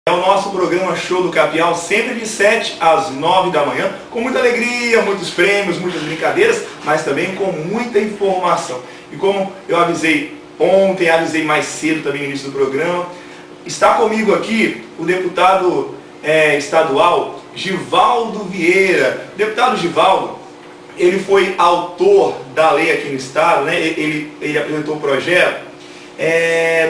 É o nosso programa Show do Capial, sempre de 7 às 9 da manhã, com muita alegria, muitos prêmios, muitas brincadeiras, mas também com muita informação. E como eu avisei ontem, avisei mais cedo também no início do programa, está comigo aqui o deputado estadual Givaldo Vieira. Deputado Givaldo, ele foi autor da lei aqui no estado, né? Ele apresentou o projeto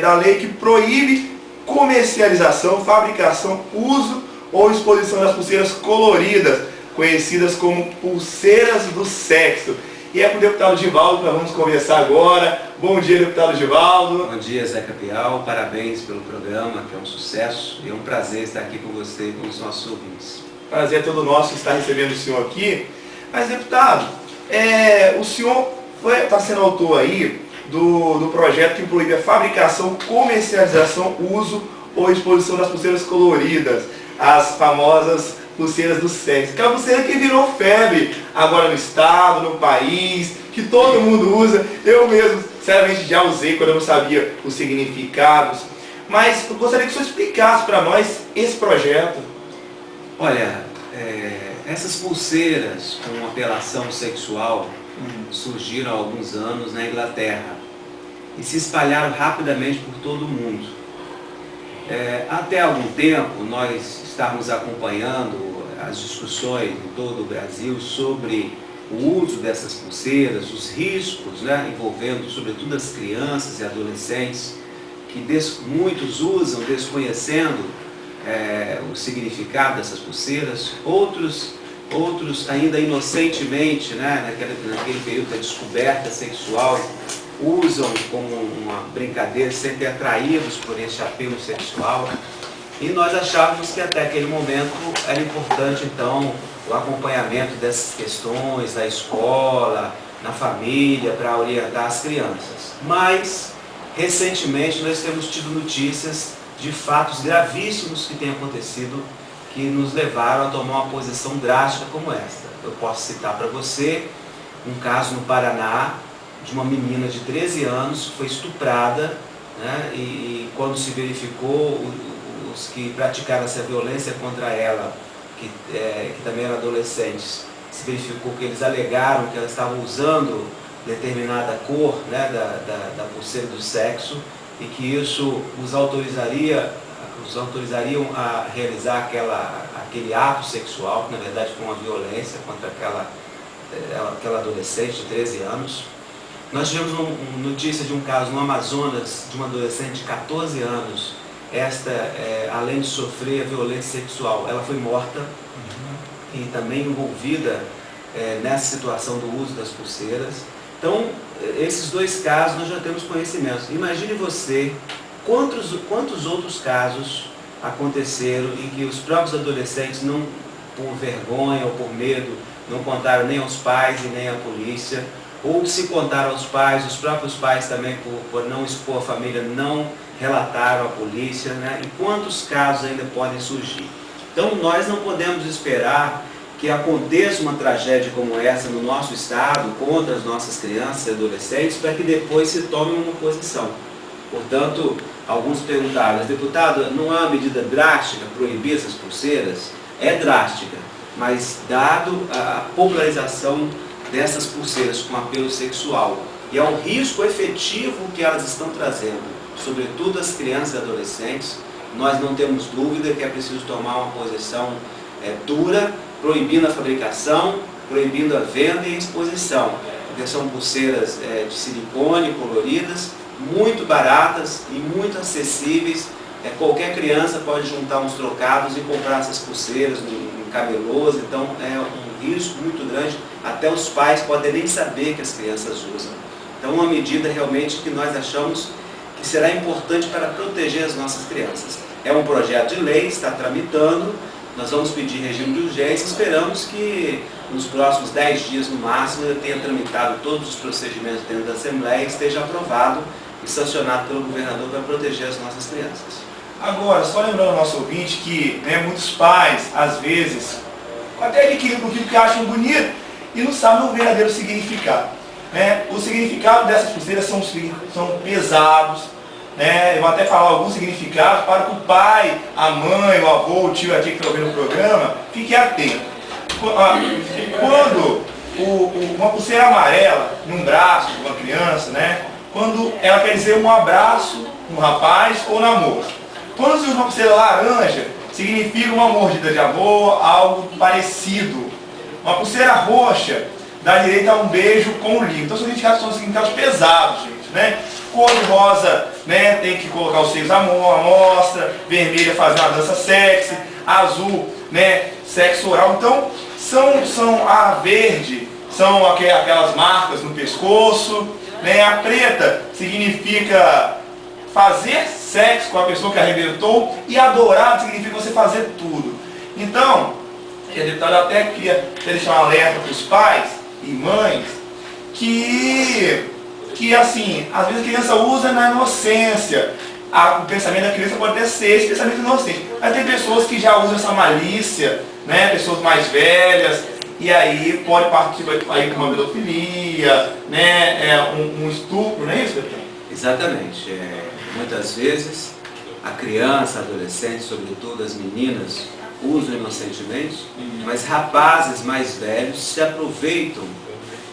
da lei que proíbe comercialização, fabricação, uso ou exposição das pulseiras coloridas, conhecidas como pulseiras do sexo. E é com o deputado Givaldo que nós vamos conversar agora. Bom dia, deputado Givaldo. Bom dia, Zé Capial. Parabéns pelo programa, que é um sucesso. E é um prazer estar aqui com você e com os nossos ouvintes. Prazer é todo nosso estar recebendo o senhor aqui. Mas, deputado, o senhor está sendo autor aí do projeto que proíbe a fabricação, comercialização, uso ou exposição das pulseiras coloridas, as famosas pulseiras do sexo, que é a pulseira que virou febre agora no estado, no país, que todo mundo usa. Eu mesmo, sinceramente, já usei quando eu não sabia os significados, mas eu gostaria que o senhor explicasse para nós esse projeto. Olha, essas pulseiras com apelação sexual surgiram há alguns anos na Inglaterra e se espalharam rapidamente por todo o mundo. Até algum tempo nós estávamos acompanhando as discussões em todo o Brasil sobre o uso dessas pulseiras, os riscos, envolvendo sobretudo as crianças e adolescentes, que muitos usam desconhecendo o significado dessas pulseiras, outros ainda inocentemente, naquele período da descoberta sexual, usam como uma brincadeira, sempre atraídos por esse apelo sexual. E nós achávamos que até aquele momento era importante, então, o acompanhamento dessas questões na escola, na família, para orientar as crianças. Mas, recentemente, nós temos tido notícias de fatos gravíssimos que têm acontecido, que nos levaram a tomar uma posição drástica como esta. Eu posso citar para você um caso no Paraná, de uma menina de 13 anos que foi estuprada, e quando se verificou os que praticaram essa violência contra ela, que também eram adolescentes, se verificou que eles alegaram que ela estava usando determinada cor da pulseira do sexo e que isso os autorizariam a realizar aquele ato sexual, que na verdade foi uma violência contra aquela adolescente de 13 anos. Nós tivemos uma notícia de um caso no Amazonas, de uma adolescente de 14 anos. Esta, além de sofrer a violência sexual, ela foi morta e também envolvida nessa situação do uso das pulseiras. Então, esses dois casos nós já temos conhecimento. Imagine você quantos outros casos aconteceram em que os próprios adolescentes, não por vergonha ou por medo, não contaram nem aos pais e nem à polícia, ou se contaram aos pais, os próprios pais também, por não expor a família, não relataram à polícia, E quantos casos ainda podem surgir? Então nós não podemos esperar que aconteça uma tragédia como essa no nosso estado, contra as nossas crianças e adolescentes, para que depois se tome uma posição. Portanto, alguns perguntaram, mas deputado, não há uma medida drástica proibir essas pulseiras? É drástica, mas dado a popularização dessas pulseiras com apelo sexual e ao risco efetivo que elas estão trazendo, sobretudo as crianças e adolescentes, nós não temos dúvida que é preciso tomar uma posição dura, proibindo a fabricação, proibindo a venda e a exposição, porque são pulseiras de silicone coloridas, muito baratas e muito acessíveis. Qualquer criança pode juntar uns trocados e comprar essas pulseiras no camelôs, então é um risco muito grande, até os pais podem nem saber que as crianças usam. Então é uma medida realmente que nós achamos que será importante para proteger as nossas crianças. É um projeto de lei, está tramitando, nós vamos pedir regime de urgência, esperamos que nos próximos 10 dias no máximo ele tenha tramitado todos os procedimentos dentro da Assembleia e esteja aprovado e sancionado pelo governador para proteger as nossas crianças. Agora, só lembrando ao nosso ouvinte que muitos pais, às vezes, até adquirem um filho que acham bonito e não sabem o verdadeiro significado. O significado dessas pulseiras são pesados, né? Eu vou até falar alguns significados para que o pai, a mãe, o avô, o tio aqui que está ouvindo o programa, fique atento. Quando uma pulseira amarela num braço de uma criança, né? Quando ela quer dizer um abraço no rapaz ou na moça. Quando se usa uma pulseira laranja, significa uma mordida de amor, algo parecido. Uma pulseira roxa dá direito a um beijo com o livro. Então são significados pesados, gente, né? Cor de rosa, né? Tem que colocar os seios à mostra. Vermelha, fazer uma dança sexy. Azul, né? Sexo oral. Então a verde são aquelas marcas no pescoço, né? A preta significa fazer sexo com a pessoa que arrebentou, e adorado significa você fazer tudo. Então, deputado, eu até queria deixar um alerta para os pais e mães que assim, às vezes a criança usa na inocência. O pensamento da criança pode até ser esse pensamento inocente, mas tem pessoas que já usam essa malícia, né? Pessoas mais velhas, e aí pode partir aí com uma pedofilia, né? Um estupro, não é isso, deputado? Exatamente. Muitas vezes a criança, a adolescente, sobretudo as meninas, usam inocentemente, mas rapazes mais velhos se aproveitam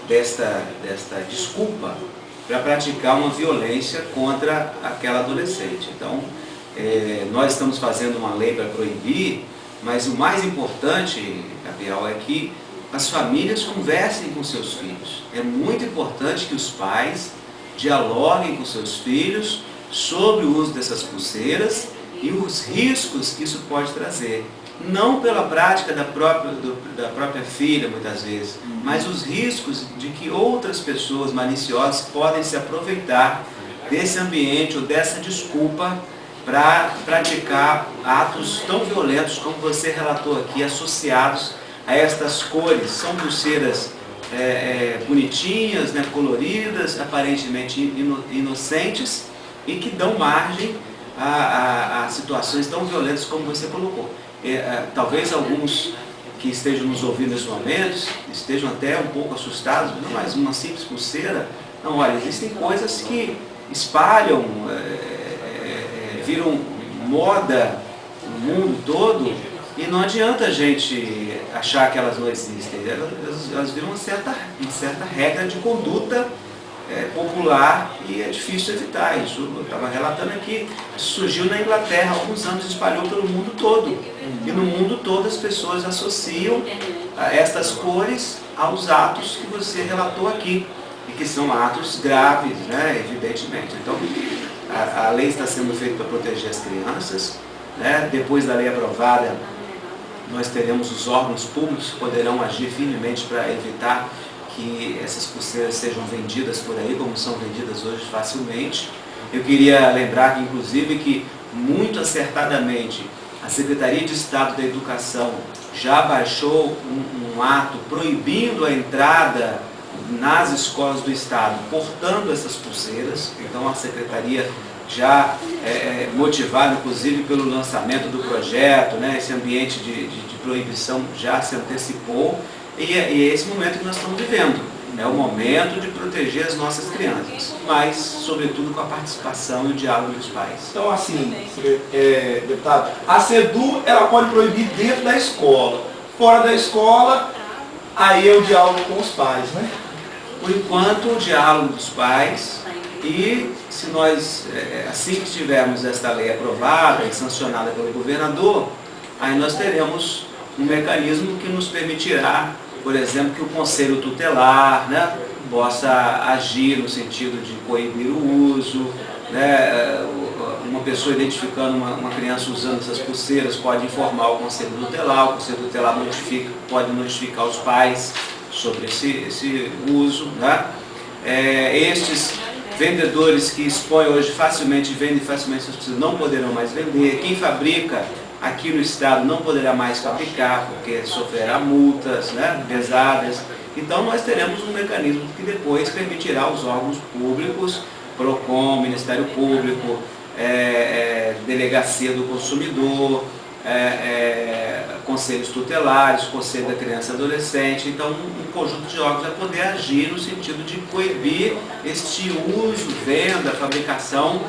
desta desculpa para praticar uma violência contra aquela adolescente. Então, nós estamos fazendo uma lei para proibir, mas o mais importante, Gabriel, é que as famílias conversem com seus filhos. É muito importante que os pais dialoguem com seus filhos sobre o uso dessas pulseiras e os riscos que isso pode trazer. Não pela prática da própria filha, muitas vezes, mas os riscos de que outras pessoas maliciosas podem se aproveitar desse ambiente ou dessa desculpa para praticar atos tão violentos como você relatou aqui, associados a estas cores. São pulseiras bonitinhas, né, coloridas, aparentemente inocentes, e que dão margem a situações tão violentas como você colocou. Talvez alguns que estejam nos ouvindo nesse momento estejam até um pouco assustados, não, mas uma simples pulseira. Não, olha, existem coisas que espalham, viram moda no mundo todo, e não adianta a gente achar que elas não existem. Elas viram uma certa regra de conduta popular, e é difícil evitar isso. Eu estava relatando aqui, surgiu na Inglaterra há alguns anos, espalhou pelo mundo todo. E no mundo todo as pessoas associam estas cores aos atos que você relatou aqui, e que são atos graves, né, evidentemente. Então, a lei está sendo feita para proteger as crianças, né? Depois da lei aprovada, nós teremos os órgãos públicos que poderão agir firmemente para evitar que essas pulseiras sejam vendidas por aí, como são vendidas hoje facilmente. Eu queria lembrar que, inclusive, que muito acertadamente a Secretaria de Estado da Educação já baixou um ato proibindo a entrada nas escolas do Estado, portando essas pulseiras. Então a Secretaria já motivada, inclusive, pelo lançamento do projeto, né, esse ambiente de proibição já se antecipou. E é esse momento que nós estamos vivendo, é o momento de proteger as nossas crianças, mas, sobretudo, com a participação e o diálogo dos pais. Então, assim, deputado, a SEDU, ela pode proibir dentro da escola. Fora da escola, aí é o diálogo com os pais, né? Por enquanto, o diálogo dos pais, e se nós, assim que tivermos esta lei aprovada e sancionada pelo governador, aí nós teremos um mecanismo que nos permitirá, por exemplo, que o Conselho Tutelar, né, possa agir no sentido de coibir o uso, né, uma pessoa identificando uma criança usando essas pulseiras pode informar o Conselho Tutelar, o Conselho Tutelar pode notificar os pais sobre esse uso, né. Estes vendedores que expõem hoje facilmente, vendem facilmente essas pulseiras, não poderão mais vender. Quem fabrica aqui no estado não poderá mais fabricar, porque sofrerá multas, né, pesadas. Então nós teremos um mecanismo que depois permitirá aos órgãos públicos, PROCON, Ministério Público, Delegacia do Consumidor, conselhos tutelares, Conselho da Criança e Adolescente. Então um conjunto de órgãos vai poder agir no sentido de coibir este uso, venda, fabricação